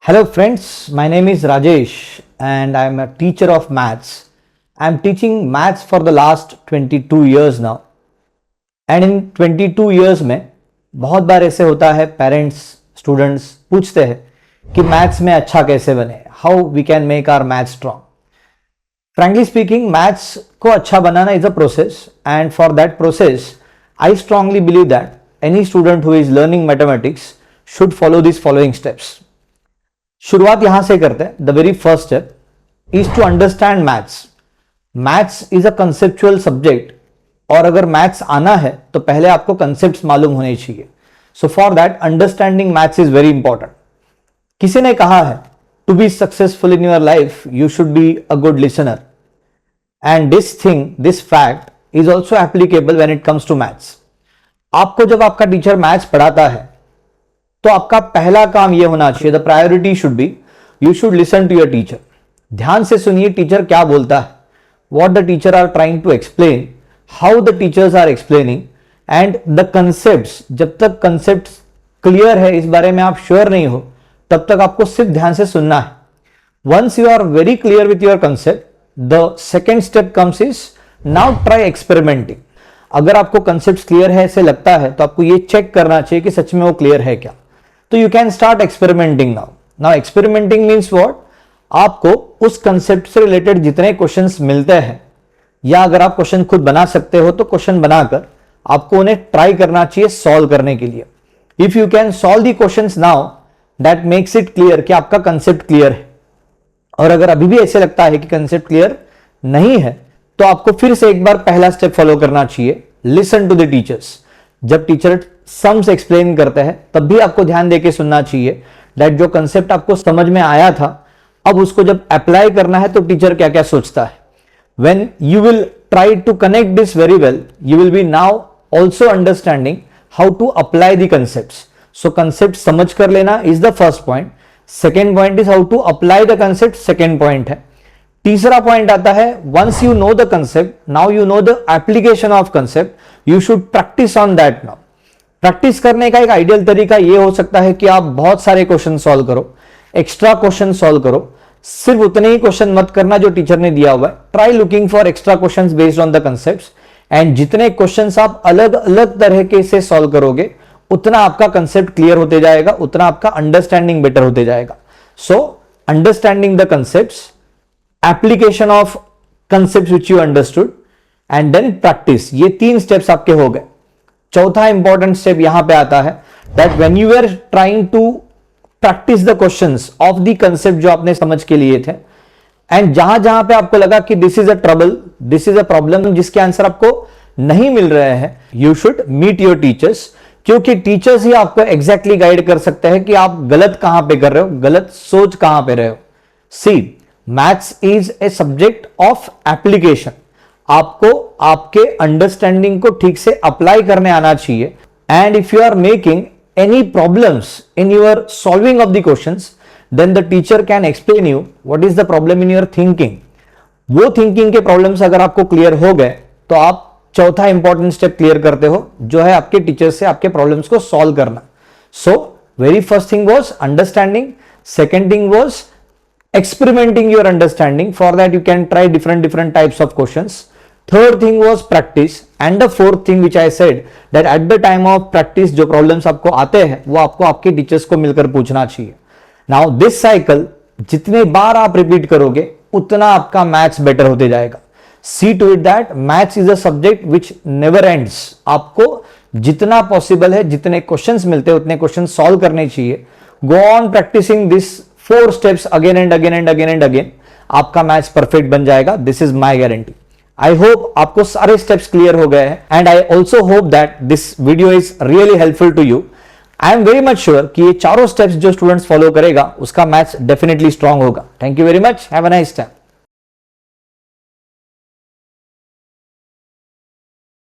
Hello friends, my name is Rajesh and I am a teacher of maths. I am teaching maths for the last 22 years now. And in 22 years में बहुत बार ऐसे होता है parents students पूछते हैं कि maths में अच्छा कैसे बने, how we can make our maths strong. Frankly speaking maths को अच्छा बनाना is a process and for that process I strongly believe that any student who is learning mathematics should follow this following steps. शुरुआत यहां से करते हैं. The very first step is to understand maths. Maths is a conceptual subject और अगर maths आना है तो पहले आपको कंसेप्ट्स मालूम होने चाहिए. So for that understanding maths is very important. किसी ने कहा है to be successful in your life you should be a good listener and this fact is also applicable when it comes to maths. आपको जब आपका teacher maths पढ़ाता है तो आपका पहला काम यह होना चाहिए, the priority should be you should listen to your teacher. ध्यान से सुनिए टीचर क्या बोलता है, what the teacher are trying to explain, how the teachers are explaining and the concepts. जब तक कंसेप्ट क्लियर है, इस बारे में आप श्योर नहीं हो, तब तक आपको सिर्फ ध्यान से सुनना है. Once you are very clear with your concept, the second step comes is now try experimenting. अगर आपको कंसेप्ट क्लियर है ऐसे लगता है तो आपको ये चेक करना चाहिए कि सच में वो क्लियर है क्या. तो you can start experimenting now. Now experimenting means what, आपको उस कंसेप्ट से रिलेटेड जितने क्वेश्चंस मिलते हैं या अगर आप क्वेश्चन खुद बना सकते हो तो क्वेश्चन बनाकर आपको उन्हें ट्राई करना चाहिए सॉल्व करने के लिए. If you can solve the questions now that makes it clear कि आपका कंसेप्ट क्लियर है. और अगर अभी भी ऐसे लगता है कि कंसेप्ट क्लियर नहीं है तो आपको फिर से एक बार पहला स्टेप फॉलो करना चाहिए, लिसन टू द टीचर्स. जब टीचर सम्स एक्सप्लेन करते हैं तब भी आपको ध्यान देके सुनना चाहिए दैट जो कंसेप्ट आपको समझ में आया था अब उसको जब अप्लाई करना है तो टीचर क्या क्या सोचता है. when you will try to connect this very well you will be now also understanding how to apply the concepts. so concept समझ कर लेना is the first point. second point is how to apply the concept, second point है. तीसरा point आता है once you know the concept now you know the application of concept you should practice on that now. Practice करने का एक ideal तरीका यह हो सकता है कि आप बहुत सारे क्वेश्चन सॉल्व करो, एक्स्ट्रा क्वेश्चन सॉल्व करो. सिर्फ उतने ही क्वेश्चन मत करना जो टीचर ने दिया हुआ है. Try looking for extra questions based on the concepts and जितने क्वेश्चंस आप अलग अलग तरह के से सॉल्व करोगे उतना आपका कंसेप्ट क्लियर होते जाएगा, उतना आपका अंडरस्टैंडिंग बेटर होते जाएगा. So understanding the concepts, application of concepts which you understood and then practice. ये तीन स्टेप्स आपके हो गए. चौथा इंपॉर्टेंट स्टेप यहां पे आता है that when you are trying to practice the questions of the concept जो आपने समझ के लिए थे एंड जहां जहां पे आपको लगा कि this is a trouble, this is a problem जिसके आंसर आपको नहीं मिल रहे हैं, you should meet your teachers. क्योंकि टीचर्स ही आपको एग्जैक्टली गाइड कर सकते हैं कि आप गलत कहां पे कर रहे हो, गलत सोच कहां पे रहे हो. See, maths is a subject of application. आपको आपके अंडरस्टैंडिंग को ठीक से अप्लाई करने आना चाहिए and if you are making any problems in your solving of the questions then the teacher can explain you what is the problem in your thinking. वो thinking के प्रॉब्लम्स अगर आपको क्लियर हो गए तो आप चौथा इंपॉर्टेंट स्टेप क्लियर करते हो जो है आपके टीचर से आपके प्रॉब्लम्स को सॉल्व करना. So very first thing was understanding, second thing was experimenting your understanding. For that you can try different types of questions. Third thing was practice and the fourth thing which I said that at the time of practice जो problems आपको आते हैं वो आपको आपके teachers को मिलकर पूछना चाहिए. Now this cycle जितने बार आप रिपीट करोगे उतना आपका मैथ्स बेटर होते जाएगा. See to it that maths is a subject which never ends. आपको जितना पॉसिबल है, जितने क्वेश्चंस मिलते हैं उतने क्वेश्चन सॉल्व करने चाहिए. Go on practicing this 4 steps again and again and again and again. आपका मैथ्स परफेक्ट बन जाएगा. This is my guarantee. I hope आपको सारे स्टेप्स क्लियर हो गए हैं and I also hope that this video is really helpful to you. I am very much sure कि ये चारों स्टेप्स जो स्टूडेंट्स फॉलो करेगा उसका मैथ्स डेफिनेटली स्ट्रांग होगा. Thank you very much. Have a nice time.